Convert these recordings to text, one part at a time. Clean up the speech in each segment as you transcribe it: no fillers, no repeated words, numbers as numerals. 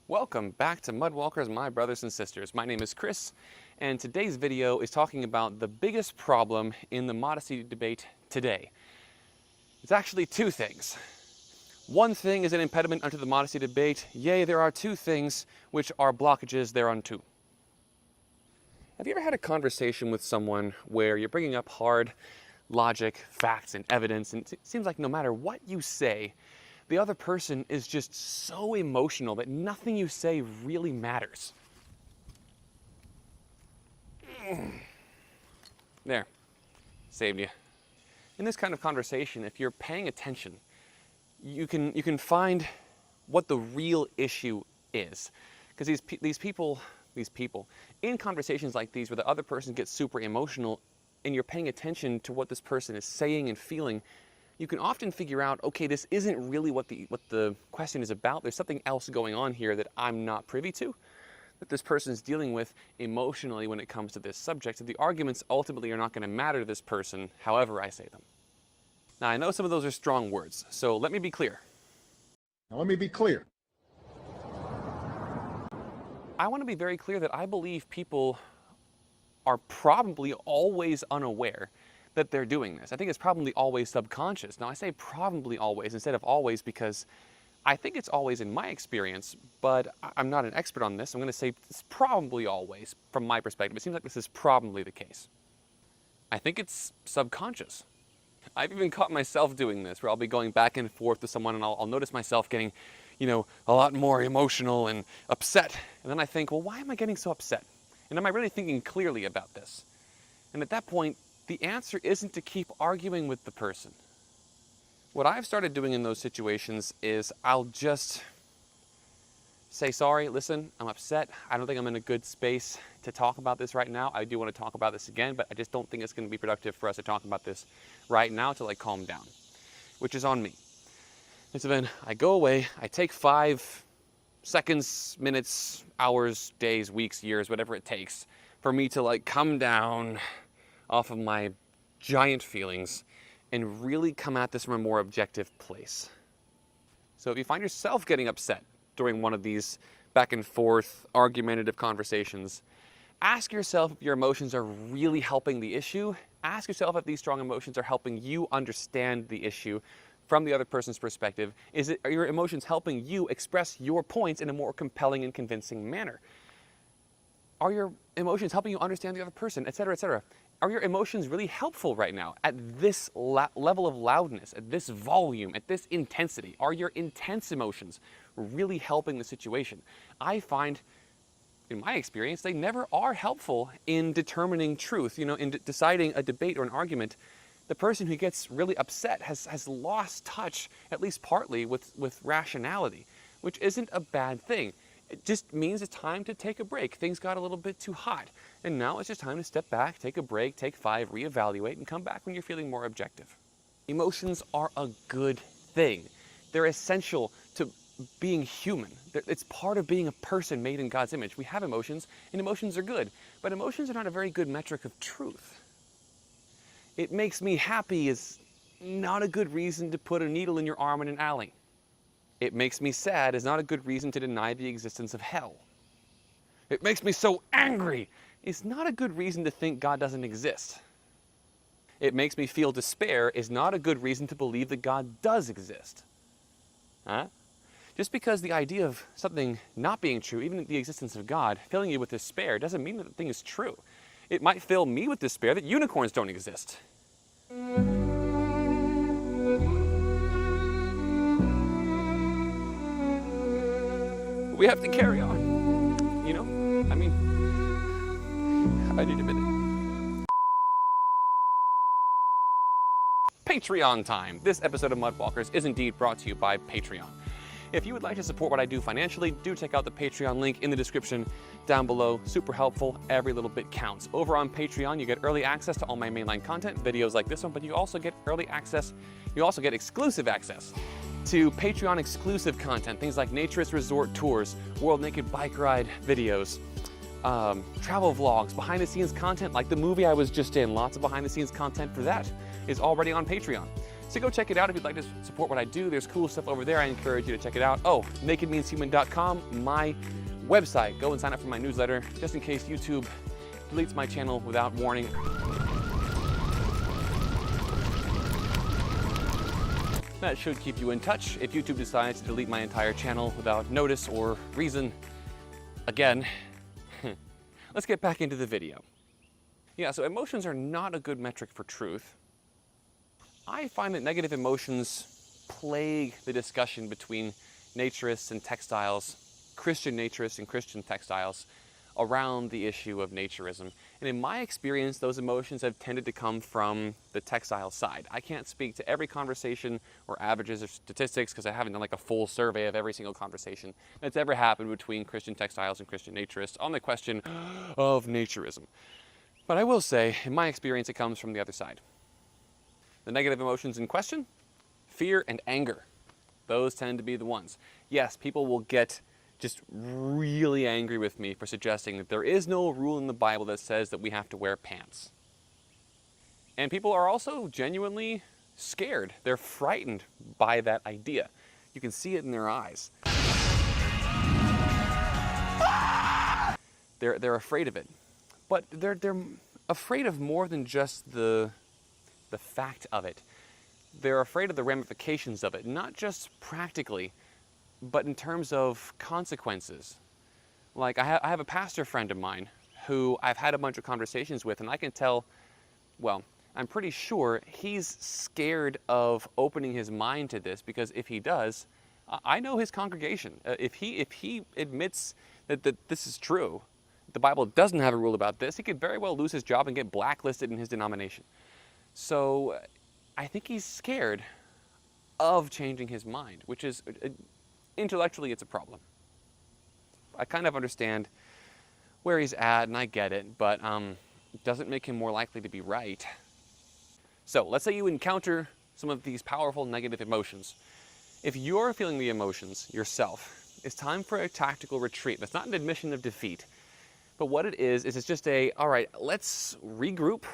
Welcome back to Mudwalkers, my brothers and sisters. My name is Chris, and today's video is talking about the biggest problem in the modesty debate today. It's actually two things. One thing is an impediment unto the modesty debate. Yea, there are two things which are blockages thereunto. Have you ever had a conversation with someone where you're bringing up hard logic, facts, and evidence, and it seems like no matter what you say, the other person is just so emotional that nothing you say really matters? There, saved you. In this kind of conversation, if you're paying attention, you can find what the real issue is. Because these people, in conversations like these where the other person gets super emotional and you're paying attention to what this person is saying and feeling, you can often figure out, okay, this isn't really what the question is about. There's something else going on here that I'm not privy to, that this person is dealing with emotionally when it comes to this subject. So the arguments ultimately are not going to matter to this person, however I say them. Now, I know some of those are strong words, so let me be clear. I want to be very clear that I believe people are probably always unaware that they're doing this. I think it's probably always subconscious. Now I say probably always instead of always because I think it's always in my experience, but I'm not an expert on this. I'm going to say it's probably always from my perspective. It seems like this is probably the case. I think it's subconscious. I've even caught myself doing this where I'll be going back and forth with someone and I'll notice myself getting, a lot more emotional and upset. And then I think, well, why am I getting so upset? And am I really thinking clearly about this? And at that point, the answer isn't to keep arguing with the person. What I've started doing in those situations is I'll just say, sorry, listen, I'm upset. I don't think I'm in a good space to talk about this right now. I do want to talk about this again, but I just don't think it's going to be productive for us to talk about this right now till I calm down, which is on me. And so then I go away, I take 5 seconds, minutes, hours, days, weeks, years, whatever it takes for me to come down off of my giant feelings and really come at this from a more objective place. So if you find yourself getting upset during one of these back and forth argumentative conversations, ask yourself if your emotions are really helping the issue. Ask yourself if these strong emotions are helping you understand the issue from the other person's perspective. Are your emotions helping you express your points in a more compelling and convincing manner? Are your emotions helping you understand the other person, etc., etc.? Are your emotions really helpful right now at this level of loudness, at this volume, at this intensity? Are your intense emotions really helping the situation? I find, in my experience, they never are helpful in determining truth. In deciding a debate or an argument, the person who gets really upset has lost touch, at least partly, with rationality, which isn't a bad thing. It just means it's time to take a break. Things got a little bit too hot. And now it's just time to step back, take a break, take 5, reevaluate, and come back when you're feeling more objective. Emotions are a good thing. They're essential to being human. It's part of being a person made in God's image. We have emotions, and emotions are good. But emotions are not a very good metric of truth. It makes me happy is not a good reason to put a needle in your arm in an alley. It makes me sad is not a good reason to deny the existence of hell. It makes me so angry is not a good reason to think God doesn't exist. It makes me feel despair is not a good reason to believe that God does exist. Huh? Just because the idea of something not being true, even the existence of God, filling you with despair doesn't mean that the thing is true. It might fill me with despair that unicorns don't exist. We have to carry on. I need a minute. Patreon time. This episode of Mudwalkers is indeed brought to you by Patreon. If you would like to support what I do financially, do check out the Patreon link in the description down below. Super helpful. Every little bit counts. Over on Patreon, you get early access to all my mainline content, videos like this one, but you also get early access. You also get exclusive access to Patreon exclusive content, things like naturist resort tours, world naked bike ride videos, travel vlogs, behind the scenes content like the movie I was just in. Lots of behind the scenes content for that is already on Patreon. So go check it out if you'd like to support what I do. There's cool stuff over there. I encourage you to check it out. Oh, nakedmeanshuman.com, my website. Go and sign up for my newsletter just in case YouTube deletes my channel without warning. That should keep you in touch. If YouTube decides to delete my entire channel without notice or reason, again, let's get back into the video. Yeah, so emotions are not a good metric for truth. I find that negative emotions plague the discussion between naturists and textiles, Christian naturists and Christian textiles, around the issue of naturism. And in my experience, those emotions have tended to come from the textile side. I can't speak to every conversation or averages or statistics because I haven't done like a full survey of every single conversation that's ever happened between Christian textiles and Christian naturists on the question of naturism. But I will say, in my experience, it comes from the other side. The negative emotions in question, fear and anger. Those tend to be the ones. Yes, people will get just really angry with me for suggesting that there is no rule in the Bible that says that we have to wear pants. And people are also genuinely scared. They're frightened by that idea. You can see it in their eyes. They're afraid of it. But they're afraid of more than just the fact of it. They're afraid of the ramifications of it, not just practically, but in terms of consequences. Like I have a pastor friend of mine who I've had a bunch of conversations with, and I can tell, well, I'm pretty sure he's scared of opening his mind to this, because if he does, I know his congregation. If he admits that this is true, the Bible doesn't have a rule about this, he could very well lose his job and get blacklisted in his denomination. So I think he's scared of changing his mind, which is intellectually, it's a problem. I kind of understand where he's at, and I get it, but it doesn't make him more likely to be right. So let's say you encounter some of these powerful negative emotions. If you're feeling the emotions yourself, it's time for a tactical retreat. That's not an admission of defeat, but what it is it's just all right, let's regroup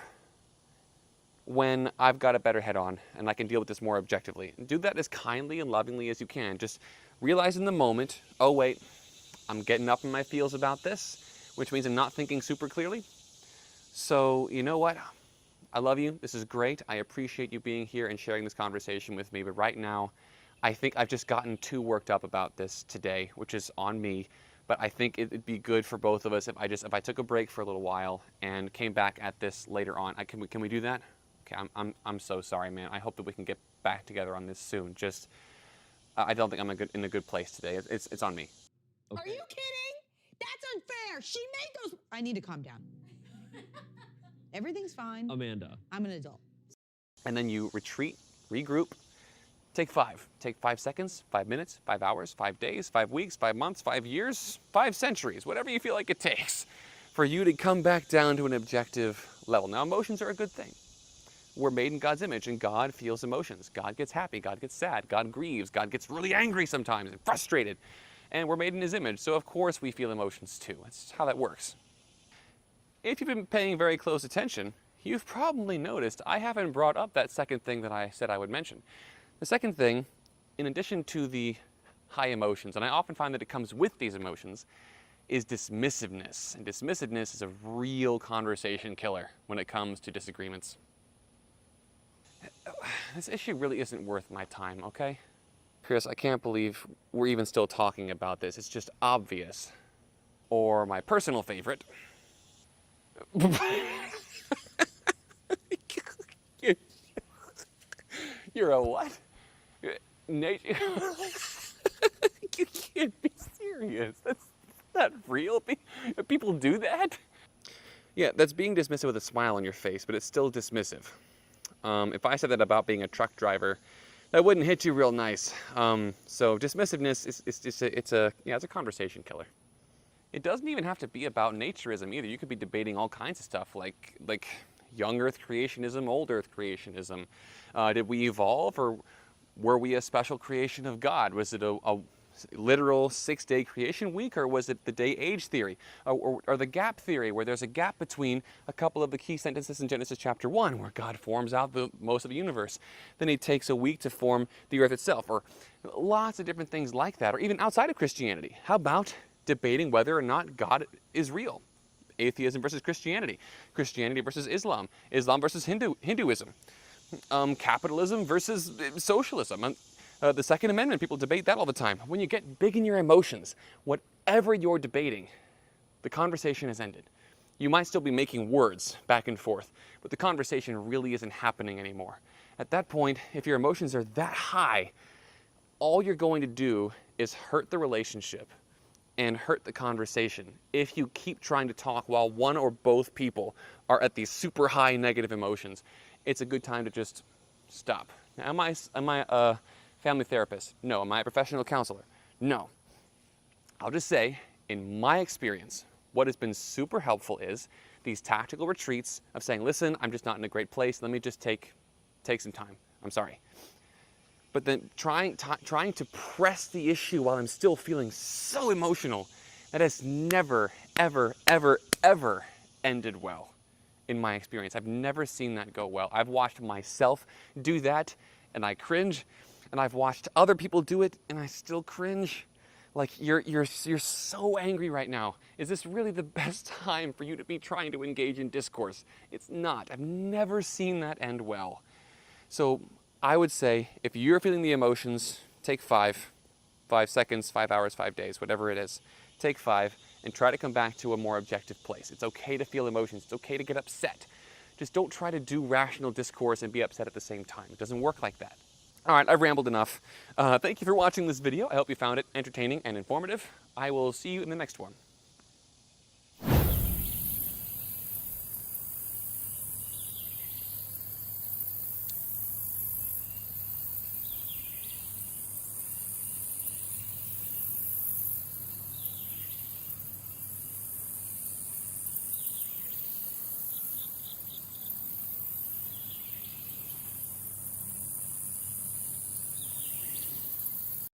when I've got a better head on and I can deal with this more objectively. Do that as kindly and lovingly as you can. Just realize in the moment, oh wait, I'm getting up in my feels about this, which means I'm not thinking super clearly. So you know what? I love you. This is great. I appreciate you being here and sharing this conversation with me. But right now, I think I've just gotten too worked up about this today, which is on me. But I think it'd be good for both of us if I took a break for a little while and came back at this later on. Can we do that? Okay, I'm so sorry, man. I hope that we can get back together on this soon. Just I don't think I'm in a good place today. It's on me. Okay. Are you kidding? That's unfair. She made those. I need to calm down. Everything's fine. Amanda. I'm an adult. And then you retreat, regroup, take 5. Take 5 seconds, 5 minutes, 5 hours, 5 days, 5 weeks, 5 months, 5 years, 5 centuries, whatever you feel like it takes for you to come back down to an objective level. Now, emotions are a good thing. We're made in God's image, and God feels emotions. God gets happy, God gets sad, God grieves, God gets really angry sometimes and frustrated. And we're made in His image, so of course we feel emotions too. That's how that works. If you've been paying very close attention, you've probably noticed I haven't brought up that second thing that I said I would mention. The second thing, in addition to the high emotions, and I often find that it comes with these emotions, is dismissiveness. And dismissiveness is a real conversation killer when it comes to disagreements. This issue really isn't worth my time, okay? Chris, I can't believe we're even still talking about this. It's just obvious. Or my personal favorite. You're a what? You can't be serious. That's not real. People do that? Yeah, that's being dismissive with a smile on your face, but it's still dismissive. If I said that about being a truck driver, that wouldn't hit you real nice. So dismissiveness is a conversation killer. It doesn't even have to be about naturism either. You could be debating all kinds of stuff like young Earth creationism, old Earth creationism. Did we evolve, or Were we a special creation of God? Was it a literal 6-day creation week, or was it the day-age theory, or the gap theory, where there's a gap between a couple of the key sentences in Genesis chapter 1, where God forms out most of the universe. Then he takes a week to form the earth itself, or lots of different things like that, or even outside of Christianity. How about debating whether or not God is real? Atheism versus Christianity, Christianity versus Islam, Islam versus Hinduism, capitalism versus socialism. The Second Amendment, people debate that all the time. When you get big in your emotions, whatever you're debating, the conversation has ended. You might still be making words back and forth, but the conversation really isn't happening anymore. At that point, if your emotions are that high, all you're going to do is hurt the relationship and hurt the conversation if you keep trying to talk while one or both people are at these super high negative emotions. It's a good time to just stop. Now, am I a family therapist? No. Am I a professional counselor? No. I'll just say, in my experience, what has been super helpful is these tactical retreats of saying, listen, I'm just not in a great place. Let me just take some time. I'm sorry. But then trying to press the issue while I'm still feeling so emotional, that has never, ever, ever, ever ended well in my experience. I've never seen that go well. I've watched myself do that and I cringe, and I've watched other people do it and I still cringe. Like, you're so angry right now. Is this really the best time for you to be trying to engage in discourse? It's not. I've never seen that end well. So I would say, if you're feeling the emotions, take 5 seconds, 5 hours, 5 days, whatever it is. Take 5 and try to come back to a more objective place. It's okay to feel emotions. It's okay to get upset. Just don't try to do rational discourse and be upset at the same time. It doesn't work like that. All right, I've rambled enough. Thank you for watching this video. I hope you found it entertaining and informative. I will see you in the next one.